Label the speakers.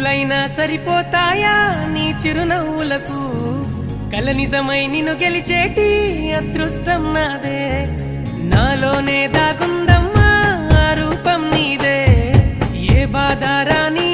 Speaker 1: కోట్లైనా సరిపోతాయా నీ చిరునవ్వులకు కల నిజమై నిన్ను గెలిచేటి అదృష్టం నాదే నాలోనే దాగుందమ్మా ఆ రూపం నీదే ఏ బాధ రాని